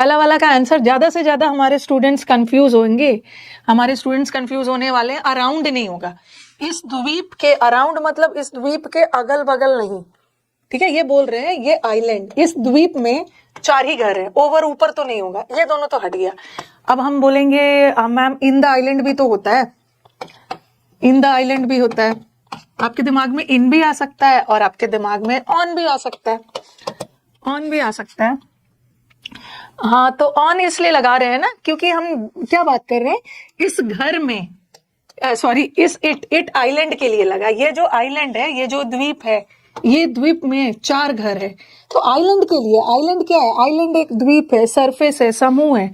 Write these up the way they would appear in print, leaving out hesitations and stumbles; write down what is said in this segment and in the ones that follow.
पहला वाला का आंसर ज्यादा से ज्यादा हमारे स्टूडेंट्स कंफ्यूज होंगे, हमारे स्टूडेंट्स कंफ्यूज होने वाले हैं। अराउंड नहीं होगा, इस द्वीप के अराउंड मतलब इस द्वीप के अगल बगल नहीं, ठीक है। ये बोल रहे हैं ये आइलैंड, इस द्वीप में 4 ही घर है, ओवर ऊपर तो नहीं होगा, ये दोनों तो हट गया। अब हम बोलेंगे मैम इन द आइलैंड भी तो होता है, इन द आइलैंड भी होता है। आपके दिमाग में इन भी आ सकता है और आपके दिमाग में ऑन भी आ सकता है, ऑन भी आ सकता है। हाँ, तो ऑन इसलिए लगा रहे हैं ना क्योंकि हम क्या बात कर रहे हैं, इस घर में सॉरी इस इट आइलैंड के लिए लगा। ये जो आइलैंड है, ये जो द्वीप है, ये द्वीप में 4 घर है, तो आइलैंड के लिए, आइलैंड क्या है, आइलैंड एक द्वीप है, सरफेस है, समूह है।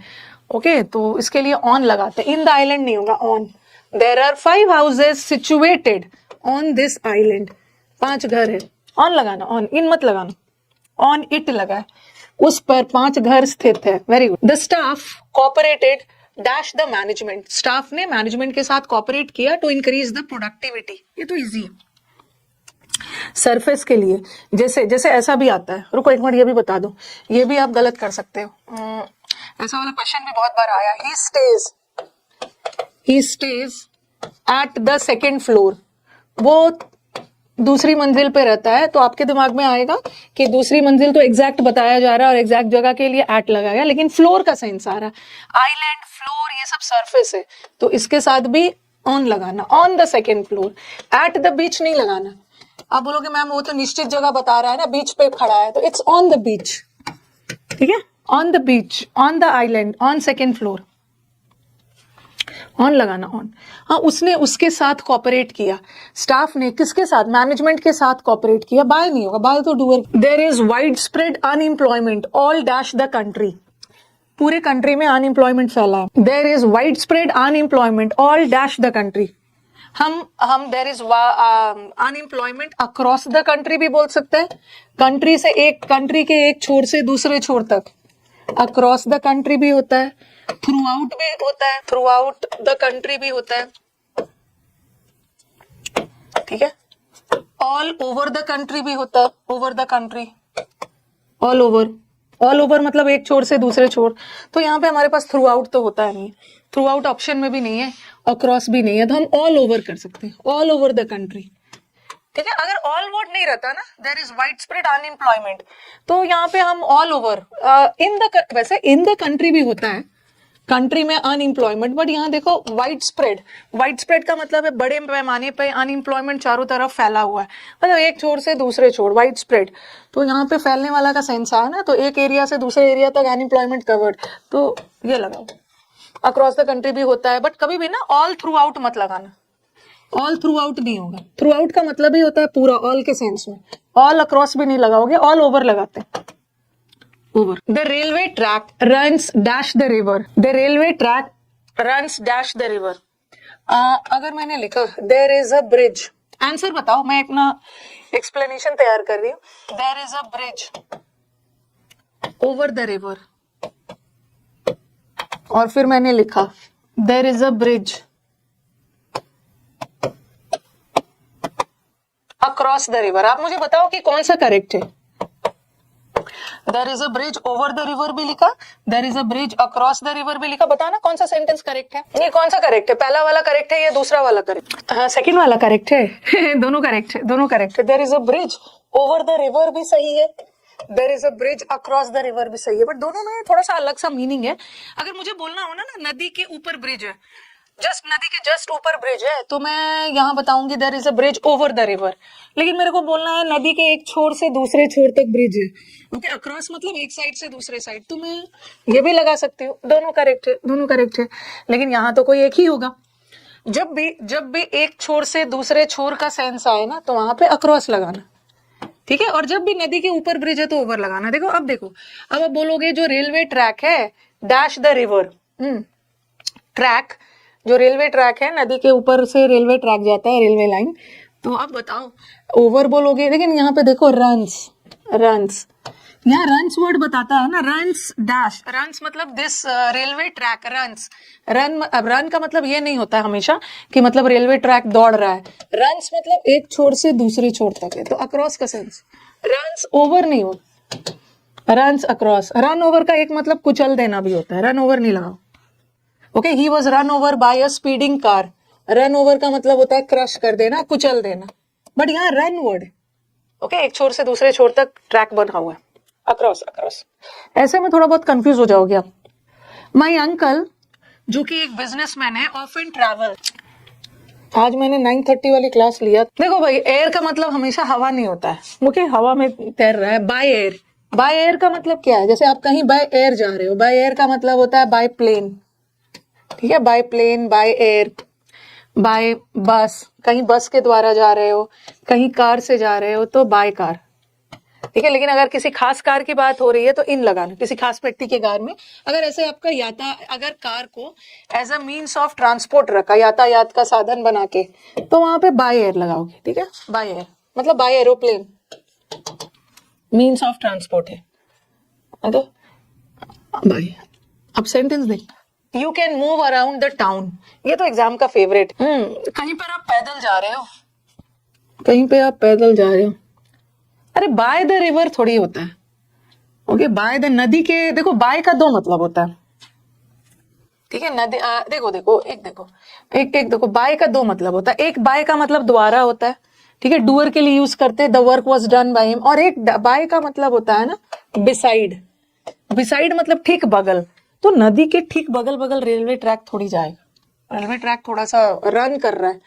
ओके, तो इसके लिए ऑन लगाते हैं, इन द आइलैंड नहीं होगा, on. There are 5 houses situated on this island, 5 घर है, ऑन लगाना, ऑन, इन मत लगाना, ऑन इट लगा है, उस पर 5 घर स्थित है। Very good. The staff cooperated dash the management, staff ने मैनेजमेंट के साथ कोऑपरेट किया टू इंक्रीज द प्रोडक्टिविटी। ये तो इजी है। सरफेस के लिए जैसे जैसे ऐसा भी आता है, रुको एक मिनट ये भी बता दो, ये भी आप गलत कर सकते हो। ऐसा वाला क्वेश्चन भी बहुत बार आया, he stays at the second floor, वो दूसरी मंजिल पे रहता है, तो आपके दिमाग में आएगा कि दूसरी मंजिल तो एग्जैक्ट बताया जा रहा है और एग्जैक्ट जगह के लिए एट लगाया, लेकिन फ्लोर का सेंस आ रहा है। आइलैंड, फ्लोर, ये सब सरफेस है, तो इसके साथ भी ऑन लगाना, on the second floor. At the beach नहीं लगाना। आप बोलोगे मैम वो तो निश्चित जगह बता रहा है ना, बीच पे खड़ा है, तो इट्स ऑन द बीच, ठीक है, on the beach, on the island, on second floor, on लगाना, ऑन। हाँ, उसने उसके साथ कोऑपरेट किया, स्टाफ ने किसके साथ, मैनेजमेंट के साथ कोऑपरेट किया, बाय नहीं होगा, बाय तो doer. There is wide spread unemployment all dash the country, पूरे कंट्री में अनएम्प्लॉयमेंट फैला है। There is wide spread unemployment all dash the country, हम there is unemployment across the country भी बोल सकते हैं, कंट्री से एक, कंट्री के एक छोर से दूसरे छोर तक, अक्रॉस द कंट्री भी होता है, थ्रू आउट भी होता है, थ्रू आउट द कंट्री भी होता है, ठीक है। ऑल ओवर द कंट्री भी होता है, over the country, all over, all over मतलब एक छोर से दूसरे छोर। तो यहाँ पे हमारे पास थ्रू आउट तो होता है नहीं, थ्रू आउट ऑप्शन में भी नहीं है, अक्रॉस भी नहीं है, तो हम ऑल ओवर कर सकते हैं, ऑल ओवर द कंट्री, ठीक है। अगर ऑल वर्ड नहीं रहता ना, there is wide spread unemployment, तो यहाँ पे हम ऑल ओवर, इन द, वैसे इन द कंट्री भी होता है, कंट्री में अनएम्प्लॉयमेंट, बट यहाँ देखो वाइड स्प्रेड, वाइड स्प्रेड का मतलब है बड़े पैमाने पे अनएम्प्लॉयमेंट चारों तरफ फैला हुआ है, मतलब एक छोर से दूसरे छोर, वाइड स्प्रेड। तो यहाँ पे फैलने वाला का सेंस आया ना, तो एक एरिया से दूसरे एरिया तक अनएम्प्लॉयमेंट कवर्ड, तो ये लगाओ। अक्रॉस द कंट्री भी होता है, बट कभी भी ना ऑल थ्रू आउट मत लगाना, ऑल थ्रू आउट नहीं होगा, थ्रू आउट का मतलब ही होता है पूरा, ऑल के सेंस में, ऑल अक्रॉस भी नहीं लगाओगे, ऑल ओवर लगाते हैं, over. The railway track runs dash the river, the railway track runs dash the river. अगर मैंने लिखा there is a bridge, answer बताओ, मैं अपना एक्सप्लेनेशन तैयार कर रही हूँ। There is a bridge over the river, और फिर मैंने लिखा there is a bridge across the river. आप मुझे बताओ कि कौन सा करेक्ट है। There is a bridge over the river भी लिखा, there is a bridge across the river भी लिखा, बताना कौन सा सेंटेंस करेक्ट है। ये कौन सा करेक्ट है, पहला वाला करेक्ट है या दूसरा वाला करेक्ट? हाँ, सेकंड वाला करेक्ट है। दोनों करेक्ट है, दोनों करेक्ट है। There is a bridge over the river भी सही है, there is a bridge across the river भी सही है, बट दोनों में थोड़ा सा अलग सा मीनिंग है। अगर मुझे बोलना हो ना, नदी के ऊपर ब्रिज है, जस्ट नदी के जस्ट ऊपर ब्रिज है, तो मैं यहाँ बताऊंगी there is a bridge over the river. लेकिन मेरे को बोलना है नदी के एक छोर से दूसरे छोर तक ब्रिज है, ओके, अक्रॉस मतलब एक साइड से दूसरे साइड, तो मैं ये भी लगा सकती हूँ। दोनों करेक्ट है, दोनों करेक्ट है, लेकिन यहाँ तो कोई एक ही होगा। जब भी एक छोर से दूसरे छोर का सेंस आए ना, तो वहां पे अक्रॉस लगाना, ठीक है। और जब भी नदी के ऊपर ब्रिज है तो ओवर लगाना। देखो अब देखो, अब आप बोलोगे जो रेलवे ट्रैक है डैश द रिवर, ट्रैक, जो रेलवे ट्रैक है, नदी के ऊपर से रेलवे ट्रैक जाता है, रेलवे लाइन, तो अब बताओ ओवर बोलोगे, लेकिन यहाँ पे देखो रन्स, रन्स, यहाँ रन्स वर्ड बताता है ना, रन्स डैश, रन्स मतलब this railway track runs, run, अब रन का मतलब ये नहीं होता है हमेशा कि मतलब रेलवे ट्रैक दौड़ रहा है, रन्स मतलब एक छोर से दूसरे छोर तक है, तो अक्रॉस का सेंस, रन्स ओवर नहीं हो, रन्स अक्रॉस, रन ओवर का एक मतलब कुचल देना भी होता है, रन ओवर नहीं लगाओ। Okay, he was run over by a speeding car, run over का मतलब होता है क्रश कर देना, कुचल देना, बट यहाँ रन वर्ड, ओके, एक छोर से दूसरे छोर तक ट्रैक बना हुआ है, अक्रॉस अक्रॉस। ऐसे में थोड़ा बहुत कंफ्यूज हो जाओगे आप। माई अंकल, जो कि एक बिजनेसमैन है, ऑफन ट्रैवल। आज मैंने 9:30 वाली क्लास लिया। देखो भाई, एयर का मतलब हमेशा हवा नहीं होता है, ओके, हवा में तैर रहा है। बाय एयर, बाय एयर का मतलब क्या है? जैसे आप कहीं बाय एयर जा रहे हो, बाय एयर का मतलब होता है बाय प्लेन, ठीक है, by plane, by air, by bus, कहीं बस के द्वारा जा रहे हो, कहीं कार से जा रहे हो तो बाय कार, ठीक है। लेकिन अगर किसी खास कार की बात हो रही है तो इन लगाना, किसी खास व्यक्ति के कार में। अगर ऐसे आपका अगर कार को as a means of transport रखा, यातायात का साधन बना के, तो वहां पे बाय एयर लगाओगे, ठीक है। बाय एयर मतलब by aeroplane, means of transport है, बाय। अब सेंटेंस देख, you can move around the town, ये तो एग्जाम का फेवरेट। कहीं पर आप पैदल जा रहे हो, कहीं पे आप पैदल जा रहे हो, अरे बाय द रिवर थोड़ी होता है, ओके, बाय द नदी के, देखो बाय का दो मतलब होता है, ठीक है। नदी देखो बाय का दो मतलब होता है। एक बाय का मतलब द्वारा होता है, ठीक है, डूअर के लिए यूज करते हैं, the work was done by him. और एक बाय का मतलब होता है ना बिसाइड, बिसाइड मतलब ठीक बगल। तो नदी के ठीक बगल बगल रेलवे ट्रैक थोड़ी जाएगा, रेलवे ट्रैक थोड़ा सा रन कर रहा है,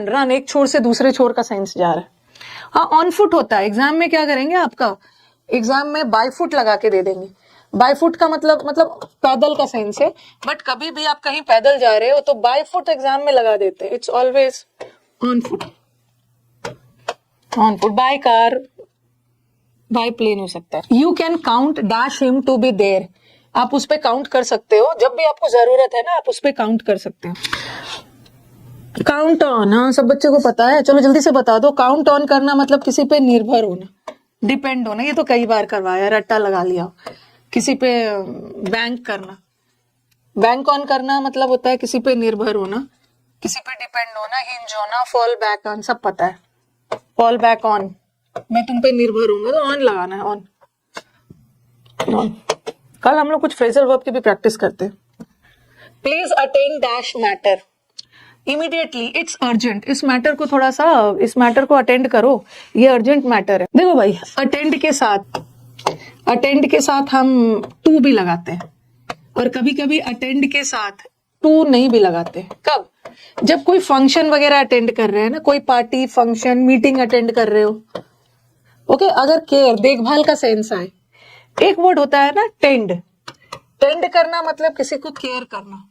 रन एक छोर से दूसरे छोर का सेंस जा रहा है। हाँ, ऑन फुट होता है। एग्जाम में क्या करेंगे, आपका एग्जाम में बाय फुट लगा के दे देंगे। बाय फुट का मतलब पैदल का सेंस है, बट कभी भी आप कहीं पैदल जा रहे हो तो बाय फुट एग्जाम में लगा देते हैं। It's always on foot, on foot. By car, by plane हो सकता है। You can count dash him to be there, आप उस पे काउंट कर सकते हो, जब भी आपको जरूरत है ना आप उस पे काउंट कर सकते हो। काउंट ऑन, हाँ सब बच्चे को पता है, चलो जल्दी से बता दो। काउंट ऑन करना मतलब किसी पे निर्भर होना, डिपेंड होना, ये तो कई बार करवाया, रट्टा लगा लिया। किसी पे बैंक करना, बैंक ऑन करना मतलब होता है किसी पे निर्भर होना, किसी पे डिपेंड होना, हिंज होना, फॉल बैक ऑन, सब पता है। फॉल बैक ऑन, मैं तुम पे निर्भर हूँ तो ऑन लगाना है, ऑन ऑन। कल हम लोग कुछ फ्रेजल वर्ब की भी प्रैक्टिस करते हैं। Please attend dash matter, immediately, it's urgent. इस मैटर को थोड़ा सा, इस मैटर को अटेंड करो, ये अर्जेंट मैटर है। देखो भाई, अटेंड के साथ हम टू भी लगाते हैं, और कभी कभी अटेंड के साथ टू नहीं भी लगाते। कब? जब कोई फंक्शन वगैरह अटेंड कर रहे हैं ना, कोई पार्टी, फंक्शन, मीटिंग अटेंड कर रहे हो, ओके। अगर केयर, देखभाल का सेंस आए, एक वर्ड होता है ना टेंड, टेंड करना मतलब किसी को केयर करना,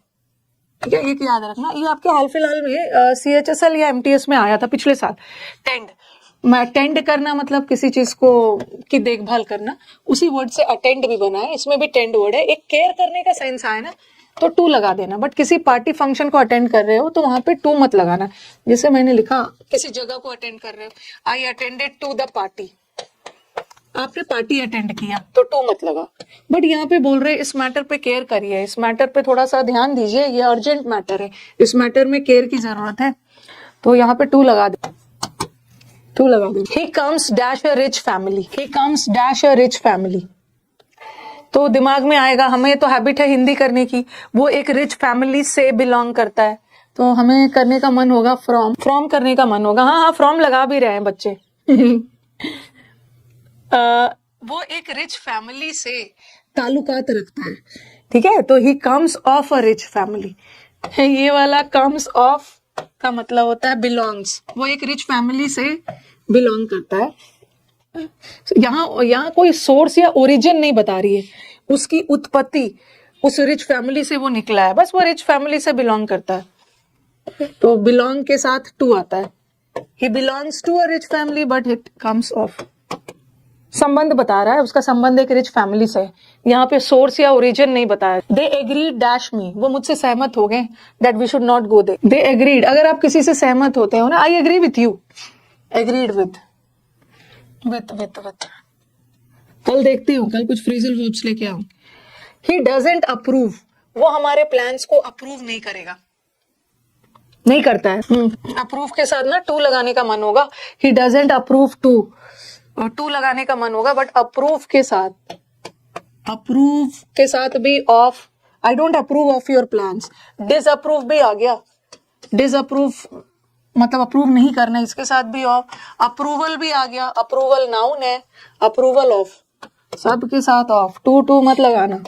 ठीक है, ये याद रखना। ये आपके हाल फिलहाल में CHSL या MTS में आया था पिछले साल। टेंड करना मतलब किसी चीज को की देखभाल करना, उसी वर्ड से अटेंड भी बना है, इसमें भी टेंड वर्ड है। एक केयर करने का सेंस आया ना तो टू लगा देना, बट किसी पार्टी फंक्शन को अटेंड कर रहे हो तो वहां पे टू मत लगाना। जैसे मैंने लिखा, किसी जगह को अटेंड कर रहे हो, I attended to the party, आपने पार्टी अटेंड किया तो टू मत लगा। बट यहाँ पे बोल रहे इस मैटर पे केयर करिए, इस मैटर पे थोड़ा सा ध्यान दीजिए, ये अर्जेंट मैटर है, इस मैटर में केयर की जरूरत है, तो यहाँ पे टू लगा दे, टू लगा दे। He comes dash a rich family, he comes dash a rich family, तो दिमाग में आएगा, हमें तो हैबिट है हिंदी करने की, वो एक रिच फैमिली से बिलोंग करता है, तो हमें करने का मन होगा फ्रॉम करने का मन होगा। हाँ, फ्रॉम लगा भी रहे हैं बच्चे। वो एक रिच फैमिली से ताल्लुकात रखता है, ठीक है, तो he comes of a rich family. ये वाला कम्स ऑफ का मतलब होता है बिलोंग्स, वो एक रिच फैमिली से बिलोंग करता है। यहाँ कोई सोर्स या ओरिजिन नहीं बता रही है, उसकी उत्पत्ति उस रिच फैमिली से वो निकला है, बस वो रिच फैमिली से बिलोंग करता है, तो बिलोंग के साथ टू आता है। He belongs to a rich family but it comes of, संबंध बता रहा है, उसका संबंध एक रिच फैमिली से। यहाँ पे सोर्स या ओरिजिन नहीं बताया। दे एग्रीड डैश मी, वो मुझसे सहमत हो गए that we should not go there. They agreed, अगर आप किसी से सहमत होते हो ना, I agree with you, agreed with. कल देखती हूँ, कल कुछ फ्रेजल वर्ब्स लेके आऊं। ही डजंट अप्रूव, वो हमारे प्लान्स को अप्रूव नहीं करेगा, नहीं करता है। अप्रूव के साथ ना टू लगाने का मन होगा। He doesn't approve to, to लगाने का मन होगा, बट अप्रूव के साथ अप्रूव के साथ भी of, I don't approve of your plans. Disapprove भी आ गया, डिसअप्रूव मतलब अप्रूव नहीं करना, इसके साथ भी ऑफ। अप्रूवल भी आ गया, अप्रूवल नाउन है, अप्रूवल ऑफ, सबके साथ ऑफ। टू टू मत लगाना,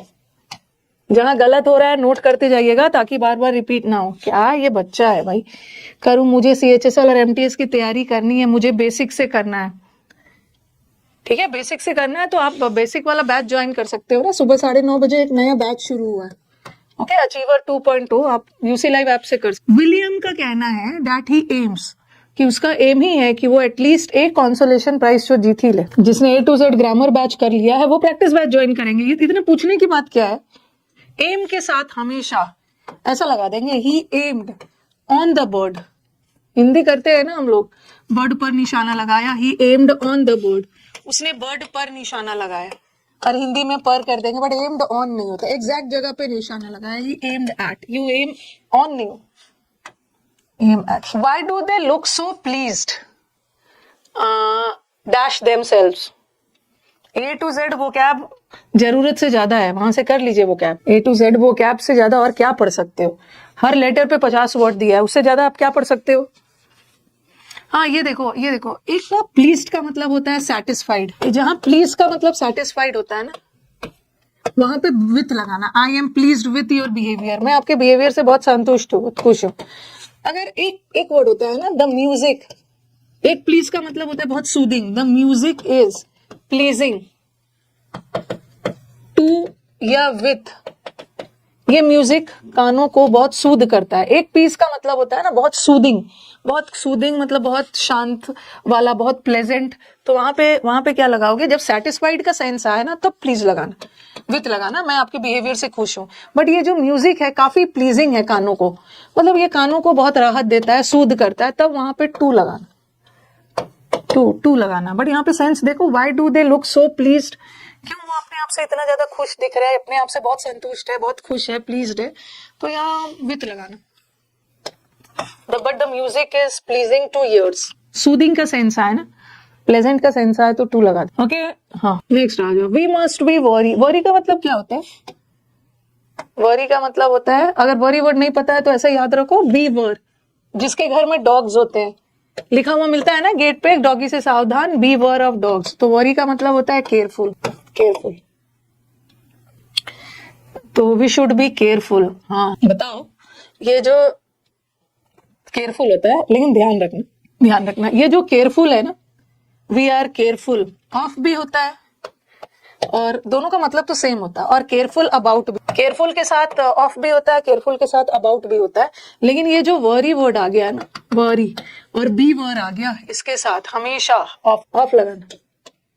जहां गलत हो रहा है नोट करते जाइएगा ताकि बार बार रिपीट ना हो। क्या ये बच्चा है भाई, करूं, मुझे CHSL और MTS की तैयारी करनी है, मुझे बेसिक से करना है। ठीक है, बेसिक से करना है तो आप बेसिक वाला बैच ज्वाइन कर सकते हो ना, सुबह 9:30 बजे एक नया बैच शुरू हुआ है। ओके, अचीवर 2.0 आप UC लाइव ऐप से कर सकते। विलियम का कहना है दैट ही एम्स, कि उसका एम ही है कि वो एटलीस्ट एक कंसोलेशन प्राइज जो जीत ही ले। जिसने A to Z grammar batch कर लिया है वो प्रैक्टिस बैच ज्वाइन करेंगे। ये इतने पूछने की बात क्या है, एम के साथ हमेशा ऐसा लगा देंगे, he aimed on the bird. Hindi करते हैं ना हम लोग, बर्ड पर निशाना लगाया, he aimed on the bird, उसने बर्ड पर निशाना लगाया। और हिंदी में पर कर देंगे, बट एम्ड ऑन नहीं होता, एग्जैक्ट जगह पे निशाना लगाया, he aimed at, you aim on नहीं हो, aim at. Why do they look so pleased, dash themselves. A to Z वो कैब जरूरत से ज्यादा है, वहां से कर लीजिए वो कैब। A to Z वो कैब से ज्यादा और क्या पढ़ सकते हो, हर लेटर पे 50 वर्ड दिया है, उससे ज्यादा आप क्या पढ़ सकते हो। हाँ ये देखो, ये देखो, एक ना प्लीज्ड का मतलब होता है सेटिस्फाइड, जहां प्लीज का मतलब सेटिस्फाइड होता है ना, वहां पे विथ लगाना। I am pleased with your behaviour, मैं आपके बिहेवियर से बहुत संतुष्ट हूँ, खुश हूँ। अगर एक वर्ड होता है ना, द म्यूजिक, एक प्लीज का मतलब होता है बहुत soothing, the music is pleasing to या विथ, ये म्यूजिक कानों को बहुत सूद करता है। एक पीस का मतलब होता है ना बहुत सूदिंग, बहुत सूदिंग मतलब बहुत शांत वाला, बहुत प्लेजेंट। तो वहां पे क्या लगाओगे, जब सेटिस्फाइड का सेंस आए ना तब प्लीज लगाना, विथ लगाना, मैं आपके बिहेवियर से खुश हूँ। बट ये जो म्यूजिक है काफी प्लीजिंग है कानों को, मतलब ये कानों को बहुत राहत देता है, सूद करता है, तब वहां पे टू लगाना, टू लगाना। बट यहाँ पे सेंस देखो, why do they look so pleased, क्यों वो अपने आप से इतना ज्यादा खुश दिख रहा है, अपने आप से बहुत संतुष्ट है, बहुत खुश है, प्लीज्ड है, तो यहाँ विथ लगाना। But the music is pleasing two years, soothing का सेंस आया ना, प्लेजेंट का सेंस आया तो टू लगा दे। ओके, हाँ नेक्स्ट आ जाओ। We must be worry, worry का मतलब क्या होता है, वरी का मतलब होता है, अगर वरी वर्ड नहीं पता है तो ऐसा याद रखो, बी वर, जिसके घर में डॉग्स होते हैं, लिखा हुआ मिलता है ना गेट पे, डॉगी से सावधान, बी वर ऑफ डॉग्स। तो वरी का मतलब होता है केयरफुल, केयरफुल, तो वी शुड बी केयरफुल। हाँ बताओ, ये जो केयरफुल होता है, लेकिन ध्यान रखना, ध्यान रखना, ये जो केयरफुल है ना, वी आर केयरफुल ऑफ भी होता है, और दोनों का मतलब तो सेम होता है। और केयरफुल अबाउट भी, केयरफुल के साथ ऑफ भी होता है, केयरफुल के साथ अबाउट भी होता है। लेकिन ये जो वरी वर्ड आ गया ना, वरी और बी वर आ गया, इसके साथ हमेशा ऑफ लगाना।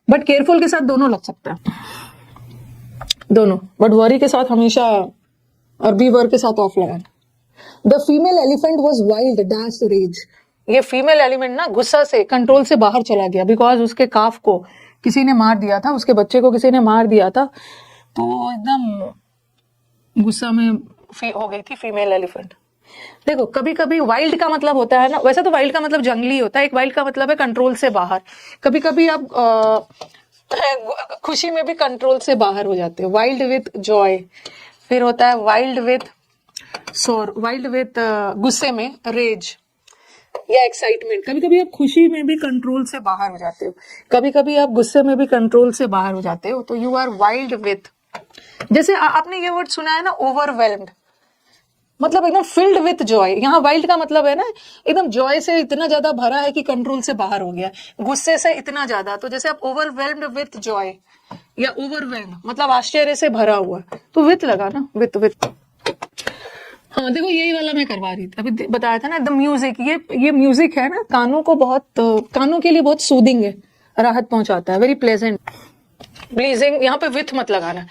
बट केयरफुल के साथ दोनों लग सकता है, दोनों, बट वरी के साथ हमेशा और बी वर के साथ ऑफ लगाना। The female elephant was wild dash rage, ये फीमेल एलिमेंट ना गुस्सा से, कंट्रोल से बाहर चला गया, बिकॉज उसके काफ को किसी ने मार दिया था, उसके बच्चे को किसी ने मार दिया था, तो एकदम गुस्सा में हो गई थी फीमेल एलिफेंट। देखो कभी कभी वाइल्ड का मतलब होता है ना, वैसे तो वाइल्ड का मतलब जंगली होता है, एक वाइल्ड का मतलब है कंट्रोल से बाहर। कभी कभी आप खुशी में भी कंट्रोल से बाहर हो जाते हो, वाइल्ड विथ जॉय। फिर होता है वाइल्ड विथ सोर, वाइल्ड विथ गुस्से में रेज या एक्साइटमेंट। कभी कभी आप खुशी में भी कंट्रोल से बाहर हो जाते हो, कभी कभी आप गुस्से में भी कंट्रोल से बाहर हो जाते हो, तो यू आर वाइल्ड विथ। जैसे आपने ये वर्ड सुना है ना, ओवरवेल्म्ड, मतलब एकदम फिल्ड विथ जॉय। यहाँ वाइल्ड का मतलब है ना एकदम जॉय से इतना ज्यादा भरा है कि कंट्रोल से बाहर हो गया, गुस्से से इतना ज्यादा। तो जैसे आप ओवरवेल्म्ड विथ जॉय या ओवरवेल्म्ड मतलब आश्चर्य से भरा हुआ, तो विथ लगा ना, विथ विथ। हाँ देखो यही वाला मैं करवा रही थी, अभी बताया था ना, द म्यूजिक, ये म्यूजिक है ना, कानों को बहुत, कानों के लिए बहुत सूदिंग है, राहत पहुंचाता है, वेरी प्लेजेंट। प्लीजिंग यहाँ पे विथ मत लगाना,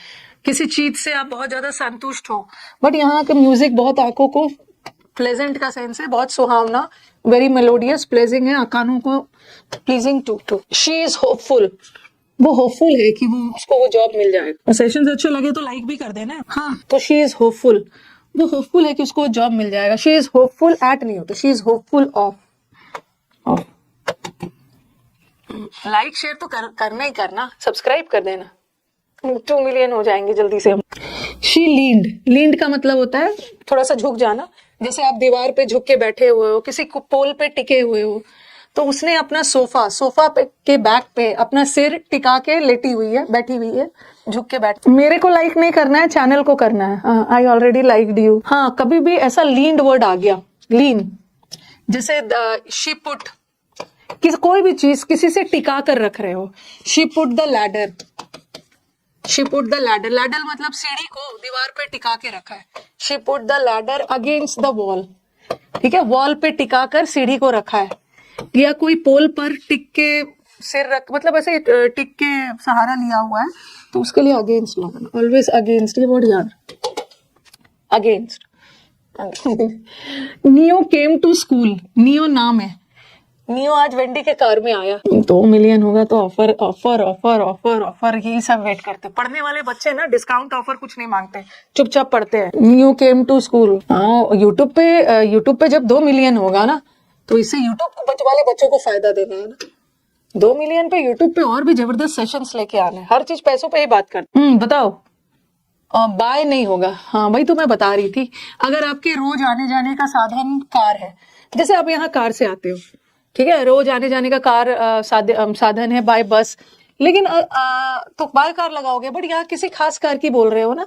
किसी चीज से आप बहुत ज्यादा संतुष्ट हो, बट यहाँ का म्यूजिक बहुत आंखों को, प्लेजेंट का सेंस है, बहुत सुहावना, वेरी मेलोडियस, प्लेजिंग है, कानों को pleasing to. She is hopeful, वो होपफुल है कि वो उसको वो जॉब मिल जाएगा। सेशन अच्छे लगे तो लाइक भी कर देना। हाँ तो शी इज होपफुल, वो होपफुल है कि उसको जॉब मिल जाएगा। शी इज होपफुल एट नहीं होता, she is hopeful of. Like share तो करना ही करना, सब्सक्राइब कर देना। 2 मिलियन हो जाएंगे जल्दी से हम। शी लीन्ड का मतलब होता है थोड़ा सा झुक जाना, जैसे आप दीवार पे झुक के बैठे हुए हो, किसी पोल पे टिके हुए हो, तो उसने अपना सोफा पे के बैक पे अपना सिर टिका के लेटी हुई है, बैठी हुई है, झुक के बैठ। मेरे को लाइक नहीं करना है, चैनल को करना है। I already liked you. हाँ, कभी भी ऐसा लीन्ड वर्ड आ गया, लीन, जैसे शी पुट, कोई भी चीज किसी से टिका कर रख रहे हो। She put the ladder, she put the ladder, ladder मतलब सीढ़ी को दीवार पे टिका के रखा है। She put the ladder against the wall, ठीक है, वॉल पे टिका कर सीढ़ी को रखा है। या कोई पोल पर टिक के सिर रख, मतलब ऐसे टिक के सहारा लिया हुआ है, तो उसके लिए अगेंस्ट लगाना, ऑलवेज अगेंस्ट, ये वर्ड याद, against. Neo came to school, Neo नाम है, नियो आज वेंडी के कार में आया। 2 मिलियन होगा तो offer offer offer offer offer यही सब वेट करते। पढ़ने वाले बच्चे ना डिस्काउंट ऑफर कुछ नहीं मांगते, चुपचाप पढ़ते हैं। Neo came to school. हाँ, यूट्यूब पे जब 2 मिलियन होगा ना, तो इससे यूट्यूब को वाले बच्चों को फायदा देना है ना। 2 मिलियन पे यूट्यूब पे और भी जबरदस्त सेशंस लेके आने, हर चीज पैसों पे ही बात करते। बताओ, बाय नहीं होगा। हाँ, वही तो मैं बता रही थी। अगर आपके रोज आने जाने का साधन कार है, जैसे आप यहाँ कार से आते हो, ठीक है, रोज आने जाने का कार साधन है, बाय बस, लेकिन तो बाय कार लगाओगे। बट यहाँ किसी खास कार की बोल रहे हो ना,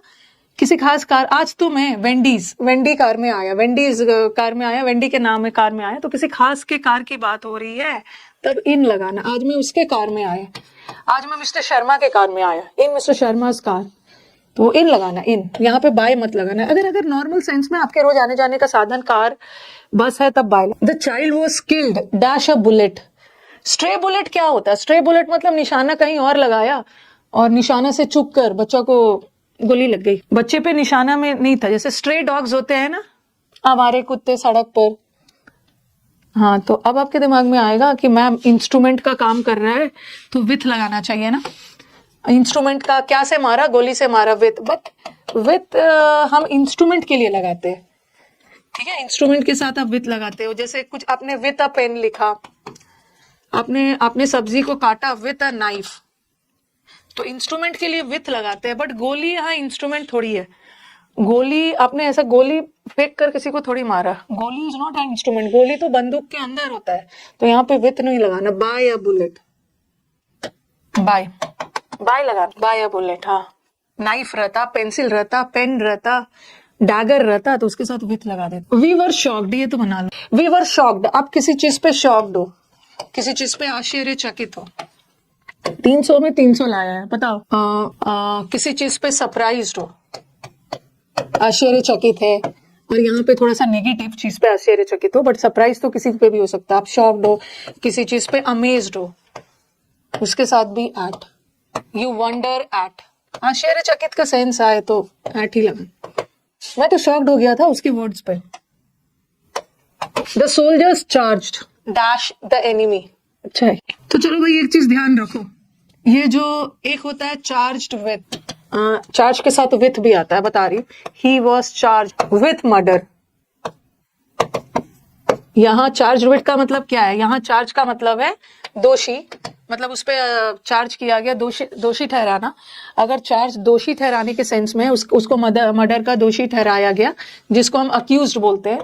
किसी खास कार। आज तो मैं वेंडी कार में आया, वेंडीज कार में आया, वेंडी के नाम में कार में आया, तो किसी खास के कार की बात हो रही है तब इन लगाना। आज मैं उसके कार में आया, आज मैं मिस्टर शर्मा के कार में आया, इन मिस्टर शर्मा's कार, तो इन लगाना, इन, यहाँ पे बाय मत लगाना। अगर नॉर्मल सेंस में आपके रोज आने जाने का साधन कार बस है तब by. The child was killed dash a bullet. Stray bullet क्या होता है? स्ट्रे बुलेट मतलब निशाना कहीं और लगाया और निशाना से चूक कर बच्चा को गोली लग गई। बच्चे पे निशाना में नहीं था, जैसे स्ट्रे डॉग्स होते हैं ना, आवारे कुत्ते सड़क पर। हाँ, तो अब आपके दिमाग में आएगा कि मैम इंस्ट्रूमेंट का काम कर रहा है तो विथ लगाना चाहिए ना। इंस्ट्रूमेंट का क्या से मारा? गोली से मारा, विथ। बट विथ हम इंस्ट्रूमेंट के लिए लगाते हैं, ठीक है, इंस्ट्रूमेंट के साथ आप विथ लगाते हो। जैसे कुछ आपने विथ अ पेन लिखा, आपने सब्जी को काटा विथ अ नाइफ, तो इंस्ट्रूमेंट के लिए विथ लगाते हैं। बट गोली यहाँ इंस्ट्रूमेंट थोड़ी है। गोली आपने ऐसा गोली फेंक कर किसी को थोड़ी मारा, गोली इज नॉट एन इंस्ट्रूमेंट। गोली तो बंदूक के अंदर होता है, तो यहाँ पे विथ नहीं लगाना। बाय अ बुलेट, बाय लगाना, बाय अ बुलेट। हाँ, नाइफ रहता, पेंसिल रहता, पेन रहता, डैगर रहता, तो उसके साथ विथ लगा देते। वी वर शॉक्ड, ये तो बना लो। वी वर शॉक्ड, आप किसी चीज पे शॉक्ड हो, किसी चीज पे आश्चर्यचकित हो। 300 में 300 लाया है, बताओ। किसी चीज पे सरप्राइज्ड हो, आश्चर्यचकित है। और यहाँ पे थोड़ा सा नेगेटिव चीज पे आश्चर्यचकित हो, बट सरप्राइज तो किसी पे भी हो सकता है। आप शॉक्ड हो, किसी चीज पे अमेज्ड हो, उसके साथ भी एट। यू वंडर एट, आश्चर्यचकित का सेंस आए तो एट ही लगा। मैं तो शॉक्ड हो गया था उसके वर्ड्स पे। The soldiers charged dash the enemy. अच्छा है, तो चलो भाई एक चीज ध्यान रखो, ये जो एक होता है चार्ज्ड विथ, चार्ज के साथ विथ भी आता है, बता रही। He was charge with murder. यहाँ चार्ज विथ का मतलब क्या है? यहाँ चार्ज का मतलब है दोषी, मतलब उस पर चार्ज किया गया, दोषी ठहराना। अगर चार्ज दोषी ठहराने के सेंस में उसको मर्डर का दोषी ठहराया गया, जिसको हम अक्यूज्ड बोलते हैं,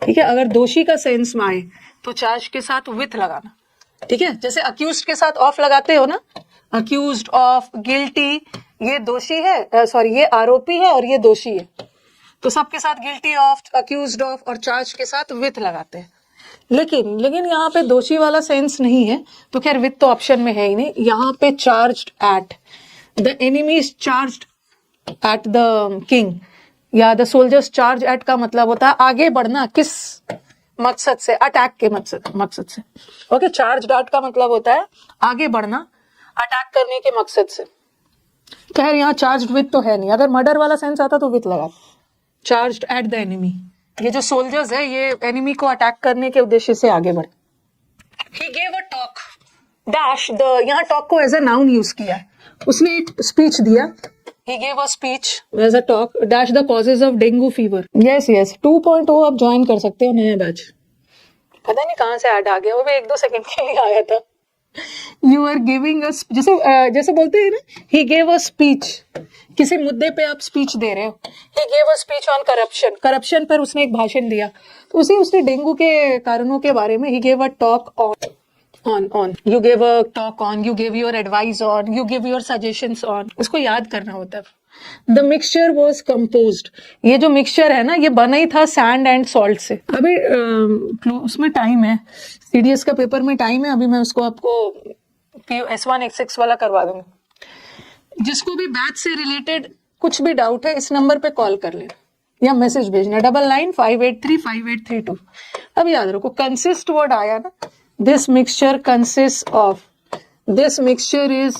ठीक है। अगर दोषी का सेंस में आए तो चार्ज के साथ विथ लगाना, ठीक है। जैसे अक्यूज्ड के साथ ऑफ लगाते हो ना, अक्यूज्ड ऑफ, गिल्टी, ये दोषी है, सॉरी ये आरोपी है और ये दोषी है, तो सबके साथ गिल्टी ऑफ, अक्यूज्ड ऑफ और चार्ज के साथ विथ लगाते हैं। लेकिन यहाँ पे दोषी वाला सेंस नहीं है, तो खैर विथ तो ऑप्शन में है ही नहीं। यहाँ पे charged at, the enemy is charged at the king, या द सोल्जर्स चार्ज एट का मतलब होता है आगे बढ़ना, किस मकसद से? अटैक के मकसद से। ओके, चार्ज्ड एट का मतलब होता है आगे बढ़ना, अटैक करने के मकसद से। खैर यहाँ चार्ज्ड विथ तो है नहीं, अगर मर्डर वाला सेंस आता तो विथ लगा। चार्ज्ड एट द एनिमी, ये जो सोल्जर्स है ये एनिमी को अटैक करने के उद्देश्य से आगे बढ़े। He gave a talk dash the, यहाँ टॉक को एज अ नाउन यूज किया है, उसने एक स्पीच दिया। He gave a speech as a talk dash the causes of dengue fever. Yes 2.0 आप ज्वाइन कर सकते हो, नया बैच। पता नहीं कहाँ से ऐड आ गया, वो भी 1-2 सेकंड के लिए आया था। यू आर गिविंग अ, जैसे बोलते हैं ना, ही गेव अ स्पीच, किसी मुद्दे पे आप स्पीच दे रहे हो, ही gave a speech on corruption, corruption पर उसने एक भाषण दिया, तो उसने डेंगू के कारणों के बारे में, ही gave a talk on you gave a talk on, you gave your advice on, you give your suggestions on, इसको याद करना होता है। The mixture was composed, ये जो मिक्सचर है ना, ये बना ही था सैंड एंड सॉल्ट से। अभी उसमें टाइम है, सीडीएस का पेपर में टाइम है, अभी मैं उसको आपको S1 X6 वाला करवा दूंगी। जिसको भी बैच से रिलेटेड कुछ भी डाउट है, इस नंबर पे कॉल कर लेना या मैसेज भेजना 9958358332। अब याद रखो, कंसिस्ट वर्ड आया ना, this mixture consist of, this mixture is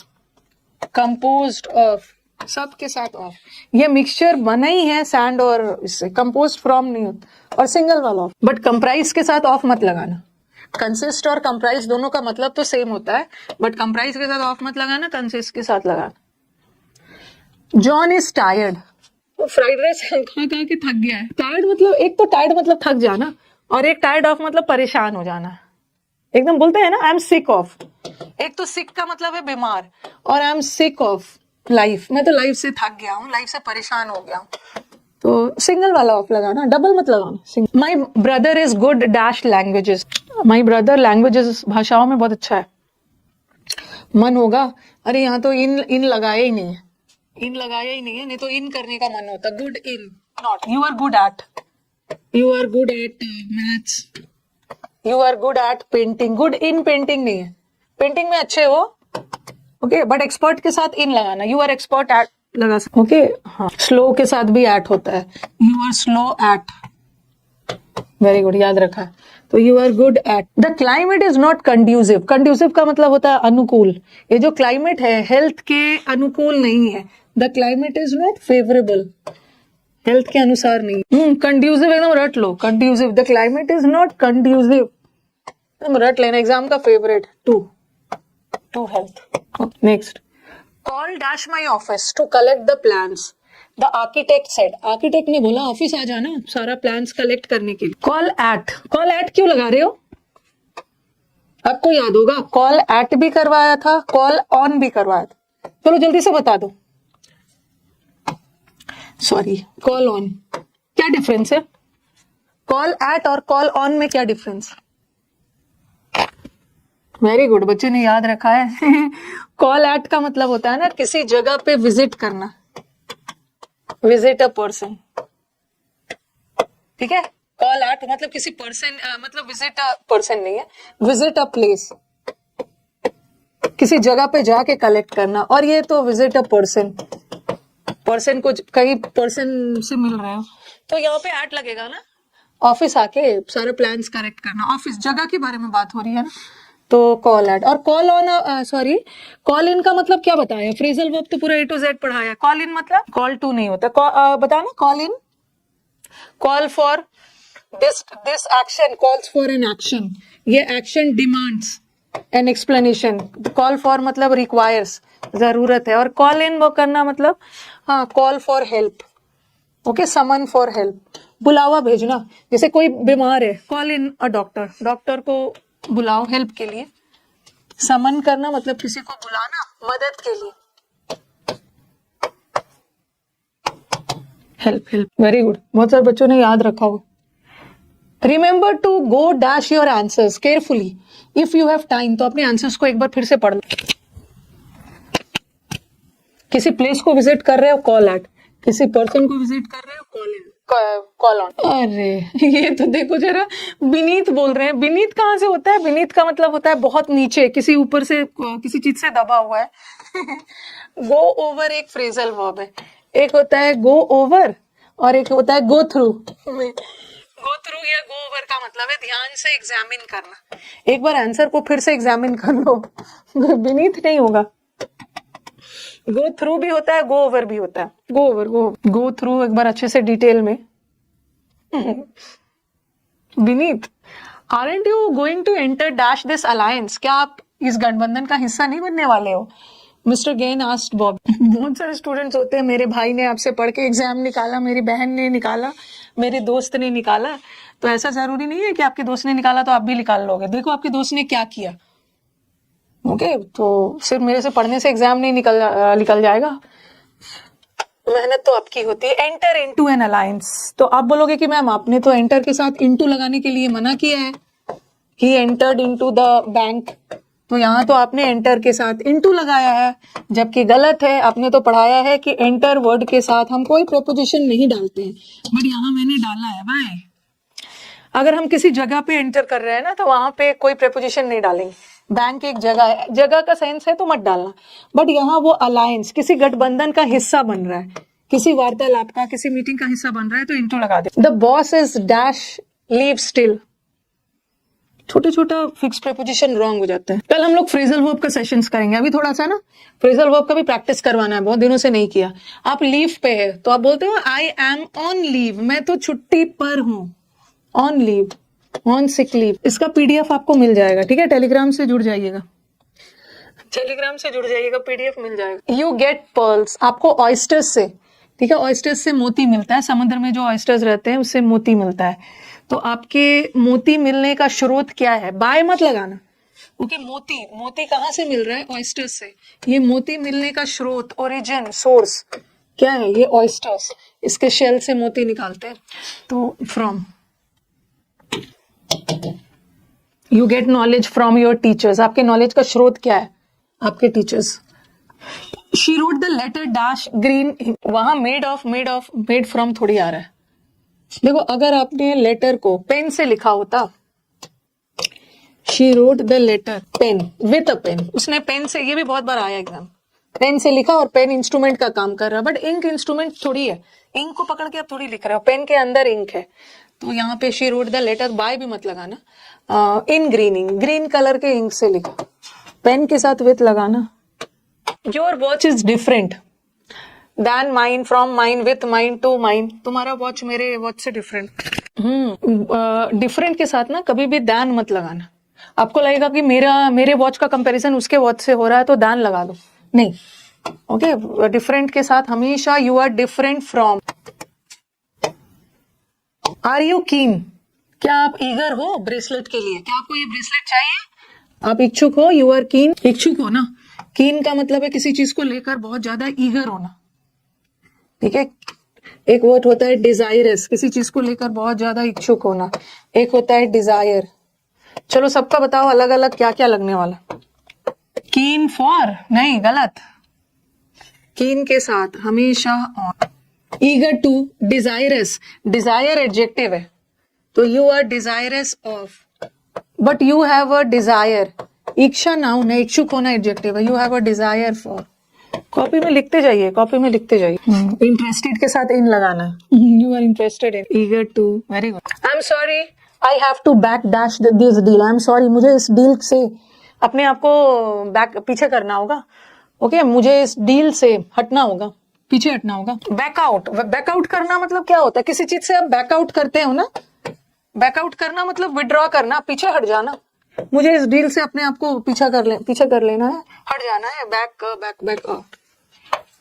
composed of, सब के साथ ऑफ, ये मिक्सचर बना ही है सैंड और इससे, कंपोज्ड फ्रॉम नहीं होता, और सिंगल वाला ऑफ, बट कंप्राइज के साथ ऑफ मत लगाना। कंसिस्ट और कंप्राइज दोनों का मतलब तो सेम होता है, बट कंप्राइज के साथ ऑफ मत लगाना, कंसिस्ट के साथ लगाना। जॉन इज टायर्ड, वो फ्राइड राइस खा खा के थक गया है। टायर्ड मतलब, एक तो टायर्ड मतलब थक जाना, और एक टायर्ड ऑफ मतलब परेशान हो जाना। एकदम बोलते हैं ना, आई एम सिक ऑफ, एक तो सिक का मतलब है बीमार, और I am sick of life, मैं तो लाइफ से थक गया हूँ, लाइफ से परेशान हो गया हूँ। तो सिंगल वाला ऑफ लगाना, डबल मत लगाना। My brother is good dash languages, my brother languages, भाषाओं में बहुत अच्छा है। मन होगा, अरे यहाँ तो इन लगाया ही नहीं है, इन लगाया ही नहीं है, नहीं तो इन करने का मन होता। Good in, not you are good at, you are good at maths, you are good at painting, good in painting नहीं है, पेंटिंग में अच्छे हो, ओके, बट एक्सपर्ट के साथ इन लगाना, यू आर एक्सपर्ट एट लगा सकते, ओके। हाँ, स्लो के साथ भी एट होता है, you are slow at, very good, याद रखा है। तो you are good at. The climate is not conducive, conducive का मतलब होता है अनुकूल, ये जो क्लाइमेट है हेल्थ के अनुकूल नहीं है, the climate is not favourable, health के अनुसार नहीं। कंड्यूसिव एकदम रट लो, conducive, the climate is not conducive, एकदम रट लेना, एग्जाम का favourite, to health. Next, call dash my office to collect the plans, the architect said, architect ने बोला ऑफिस आ जाना सारा प्लान्स कलेक्ट करने के लिए। कॉल एट क्यों लगा रहे हो, आपको याद होगा, कॉल एट भी करवाया था, कॉल ऑन भी करवाया था, चलो जल्दी से बता दो। सॉरी, कॉल ऑन, क्या डिफरेंस है? कॉल एट और कॉल ऑन में क्या डिफरेंस? वेरी गुड, बच्चे ने याद रखा है। कॉल एट का मतलब होता है ना, किसी जगह पे विजिट करना, विजिट अ पर्सन, ठीक है। कॉल एट मतलब किसी पर्सन, मतलब विजिट अ पर्सन नहीं है, विजिट अ प्लेस, किसी जगह पे जाके कलेक्ट करना, और ये तो विजिट अ पर्सन, पर्सन को कहीं पर्सन से मिल रहे हो तो यहाँ पे एट लगेगा ना, ऑफिस आके सारे प्लान्स करेक्ट करना, ऑफिस जगह के बारे में बात हो रही है ना, तो कॉल एट। और call on, sorry, call in का मतलब क्या बताया, फ्रेजल वर्ब तो पूरा A to Z पढ़ाया, कॉल इन मतलब कॉल टू नहीं होता, बताना, call in, call for this action, calls for an action, ये action demands an explanation, call for मतलब रिक्वायर्स, जरूरत है, और कॉल इन वो करना मतलब, हाँ, call for help, okay, summon for help, बुलावा भेजना, जैसे कोई बीमार है, call in a doctor, doctor को बुलाओ हेल्प के लिए। समन करना मतलब किसी को बुलाना मदद के लिए, हेल्प, वेरी गुड, बहुत सारे बच्चों ने याद रखा हो। Remember to go dash your answers carefully if you have time, तो अपने आंसर्स को एक बार फिर से पढ़ लो। किसी प्लेस को विजिट कर रहे हो, कॉल एट, किसी पर्सन को विजिट कर रहे हो, कॉल इन, कॉल ऑन। अरे ये तो देखो जरा, बीनीथ बोल रहे हैं, बीनीथ कहाँ से होता है? बीनीथ का मतलब होता है बहुत नीचे, किसी ऊपर से, किसी चीज से दबा हुआ है। गो ओवर एक फ्रेजल वर्ब है, एक होता है गो ओवर और एक होता है गो थ्रू। गो थ्रू या गो ओवर का मतलब है ध्यान से एग्जामिन करना, एक बार आंसर को फिर से एग्जामिन कर लो। बीनीथ नहीं होगा, गो थ्रू भी होता है, गो ओवर भी होता है, गो ओवर, गो थ्रू एक बार अच्छे से डिटेल में। Beneath, aren't you going to enter dash this alliance, क्या आप इस गठबंधन का हिस्सा नहीं बनने वाले हो? Mister gain asked Bob. बहुत सारे स्टूडेंट्स होते हैं, मेरे भाई ने आपसे पढ़ के एग्जाम निकाला, मेरी बहन ने निकाला, मेरे दोस्त ने निकाला, तो ऐसा जरूरी नहीं है कि आपके दोस्त ने निकाला तो आप भी निकाल लोगे। देखो आपके दोस्त ने क्या किया, ओके तो सिर्फ मेरे से पढ़ने से एग्जाम नहीं निकल जाएगा, मेहनत तो आपकी होती है। एंटर इनटू एन अलायंस, तो आप बोलोगे कि मैम आपने तो एंटर के साथ इनटू लगाने के लिए मना किया है, he entered into the bank, तो यहाँ तो आपने एंटर के साथ इनटू लगाया है, जबकि गलत है। आपने तो पढ़ाया है कि एंटर वर्ड के साथ हम कोई प्रेपोजिशन नहीं डालते हैं, बट यहाँ मैंने डाला है भाई। अगर हम किसी जगह पे एंटर कर रहे हैं ना तो वहां पे कोई प्रेपोजिशन नहीं डालेंगे। बैंक एक जगह है, जगह का सेंस है तो मत डालना, बट यहाँ वो अलायंस किसी गठबंधन का हिस्सा बन रहा है, किसी वार्तालाप का, किसी मीटिंग का हिस्सा बन रहा है तो इनटू लगा दे। The boss is dash leave still, छोटे छोटा फिक्स प्रेपोजिशन रॉन्ग हो जाता है। कल हम लोग फ्रेजल वर्ब का सेशंस करेंगे, अभी थोड़ा सा ना फ्रेजल वर्ब का भी प्रैक्टिस करवाना है, बहुत दिनों से नहीं किया। आप लीव पे है तो आप बोलते हो आई एम ऑन लीव, मैं तो छुट्टी पर हूं, on leave, on sick leave. इसका पीडीएफ आपको मिल जाएगा, ठीक है, टेलीग्राम से जुड़ जाइएगा, टेलीग्राम से जुड़ जाइएगा, पीडीएफ मिल जाएगा। यू गेट पर्ल्स, आपको ऑयस्टर्स से, ठीक है, ऑयस्टर्स से मोती मिलता है, समुद्र में जो ऑयस्टर्स रहते हैं उससे मोती मिलता है। तो आपके मोती मिलने का स्रोत क्या है, बाय मत लगाना, ओके। मोती, मोती कहाँ से मिल रहा है, ऑयस्टर्स से। ये मोती मिलने का स्रोत, ओरिजिन, सोर्स क्या है, ये ऑयस्टर्स, इसके शेल से मोती निकालते हैं। तो from, you get knowledge from your teachers, आपके नॉलेज का स्रोत क्या है, आपके teachers. She wrote the letter dash green, वहां मेड ऑफ, मेड फ्रॉम थोड़ी आ रहा है। देखो अगर आपने लेटर को पेन से लिखा होता, she wrote the letter pen with a pen, उसने पेन से, ये भी बहुत बार आया एग्जाम, पेन से लिखा और पेन इंस्ट्रूमेंट का काम कर रहा है, बट इंक इंस्ट्रूमेंट थोड़ी है, इंक को पकड़ के आप थोड़ी लिख रहे हो, पेन के अंदर इंक है। तो यहाँ पे she wrote the letter, by भी मत लगाना, इन ग्रीनिंग, ग्रीन कलर के इंक से लिखा, पेन के साथ विथ लगाना। Your watch is different than mine, from mine, with mine, to mine, तुम्हारा वॉच मेरे वॉच से डिफरेंट। डिफरेंट के साथ ना कभी भी दैन मत लगाना, आपको लगेगा कि मेरे वॉच का कंपैरिजन उसके वॉच से हो रहा है तो दैन लगा दो, नहीं, ओके। डिफरेंट के साथ हमेशा you are different from. Are you keen, क्या आप ईगर हो ब्रेसलेट के लिए, क्या आपको ये ब्रेसलेट चाहिए, आप इच्छुक हो, यू आर कीन, इच्छुक हो ना। कीन का मतलब है किसी चीज को लेकर बहुत ज्यादा ईगर होना, ठीक है। एक वर्ड होता है डिजायरस, किसी चीज को लेकर बहुत ज्यादा इच्छुक होना, एक होता है डिजायर। चलो सबका बताओ अलग अलग क्या क्या लगने वाला। कीन फॉर, नहीं गलत, कीन के साथ हमेशा on. Eager to, desirous, desire adjective है तो you are desirous of, but you have a desire. इच्छा नाउन है, इच्छुक होना एडजेक्टिव है, you have a desire for. Copy में लिखते जाइए, कॉपी में लिखते जाइए। इंटरेस्टेड के साथ इन लगाना है, you are interested in, eager to, very good. I am sorry, I have to back dash this deal, I am sorry, मुझे इस डील से अपने आप को बैक, पीछे करना होगा, ओके, मुझे इस डील से हटना होगा, पीछे हटना होगा। बैकआउट, बैकआउट करना मतलब क्या होता है, किसी चीज से आप बैकआउट करते हो ना, बैकआउट करना मतलब विड्रॉ करना, पीछे हट जाना, मुझे इस डील से अपने आप को पीछे कर लेना है, हट जाना है, बैक आउट।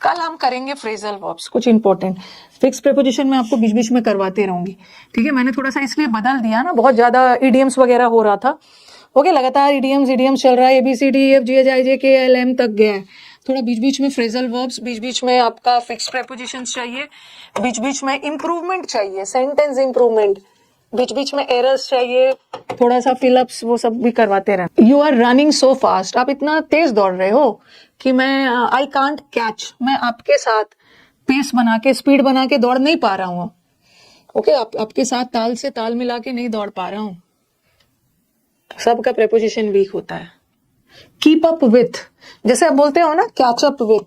कल हम करेंगे फ्रेजल वर्ब्स, कुछ इंपॉर्टेंट फिक्स प्रेपोजिशन में आपको बीच बीच में करवाते रहूंगी, ठीक है। मैंने थोड़ा सा इसलिए बदल दिया ना, बहुत ज्यादा इडियम्स वगैरह हो रहा था, ओके, लगातार इडियम्स चल रहा है, ABCDEFGHIJKLM तक गया है, थोड़ा बीच बीच में फ्रेजल वर्ब्स, बीच बीच में आपका फिक्स प्रेपोजिशंस चाहिए, बीच बीच में इंप्रूवमेंट चाहिए, सेंटेंस इंप्रूवमेंट, बीच बीच में एरर्स चाहिए, थोड़ा सा फिलअप्स, वो सब भी करवाते रहे। You are running so fast, आप इतना तेज दौड़ रहे हो कि मैं, आई कांट कैच, मैं आपके साथ पेस बना के, स्पीड बना के दौड़ नहीं पा रहा हूँ, ओके, आपके साथ ताल से ताल मिला के नहीं दौड़ पा रहा हूँ, सबका प्रेपोजिशन वीक होता है। कीप अप विथ, जैसे आप बोलते हो ना catch up with,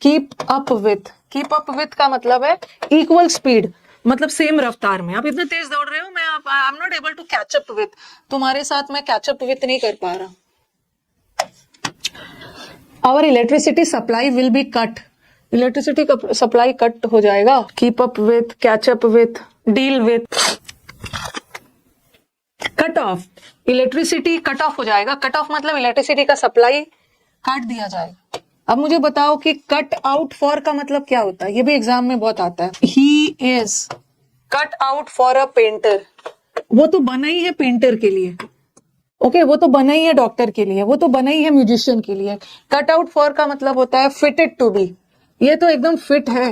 keep up with, keep up with का मतलब है इक्वल स्पीड, मतलब सेम रफ्तार में, आप इतना तेज दौड़ रहे हो, मैं I am not able to catch up with, तुम्हारे साथ मैं कैच अप विथ नहीं कर पा रहा। Our electricity supply will be cut, electricity का सप्लाई कट हो जाएगा। Keep up with, catch up with, deal with. Cut off, electricity cut off हो जाएगा, कट ऑफ मतलब इलेक्ट्रिसिटी का सप्लाई काट दिया जाएगा। अब मुझे बताओ कि कट आउट फॉर का मतलब क्या होता है, ये भी एग्जाम में बहुत आता है। He is cut out for a painter, वो तो बना ही है पेंटर के लिए, ओके वो तो बना ही है डॉक्टर के लिए, वो तो बना ही है म्यूजिशियन के लिए। कट आउट फॉर का मतलब होता है फिटेड टू बी, ये तो एकदम फिट है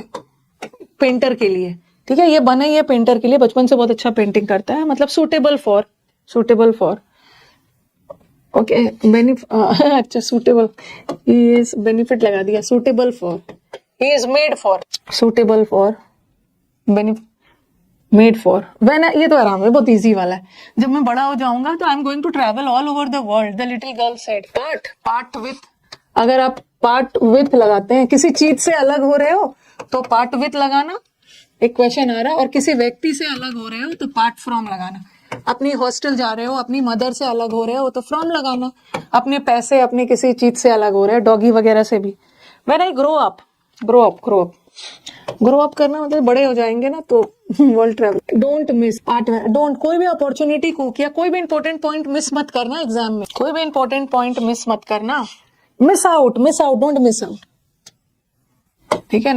पेंटर के लिए, ठीक है, ये बना ही है पेंटर के लिए, बचपन से बहुत अच्छा पेंटिंग करता है, मतलब suitable for, suitable for, okay अच्छा सुटेबल, इज बेनिफिट लगा दिया, suitable for, he is made for, suitable for, made for, when, ये तो आराम है, बहुत इजी वाला है। जब मैं बड़ा हो जाऊंगा तो I am going to travel all over the world, the little girl said. Part, part with, अगर आप पार्ट विथ लगाते हैं, किसी चीज से अलग हो रहे हो तो पार्ट विथ लगाना, एक क्वेश्चन आ रहा है, और किसी व्यक्ति से अलग हो रहे हो तो पार्ट फ्रॉम लगाना। अपनी हॉस्टल जा रहे हो, अपनी मदर से अलग हो रहे हो तो फ्रॉम लगाना। अपने पैसे, अपने किसी चीज से अलग हो रहे हो, डॉगी वगैरह से भी। When I grow up, grow up, grow up, grow up करना मतलब बड़े हो जाएंगे ना तो world travel. Don't miss part, don't, कोई भी अपॉर्चुनिटी को या कोई भी इंपॉर्टेंट पॉइंट मिस मत करना एग्जाम में, कोई भी इंपॉर्टेंट पॉइंट मिस मत करना, miss out, miss out, don't miss out, ठीक है।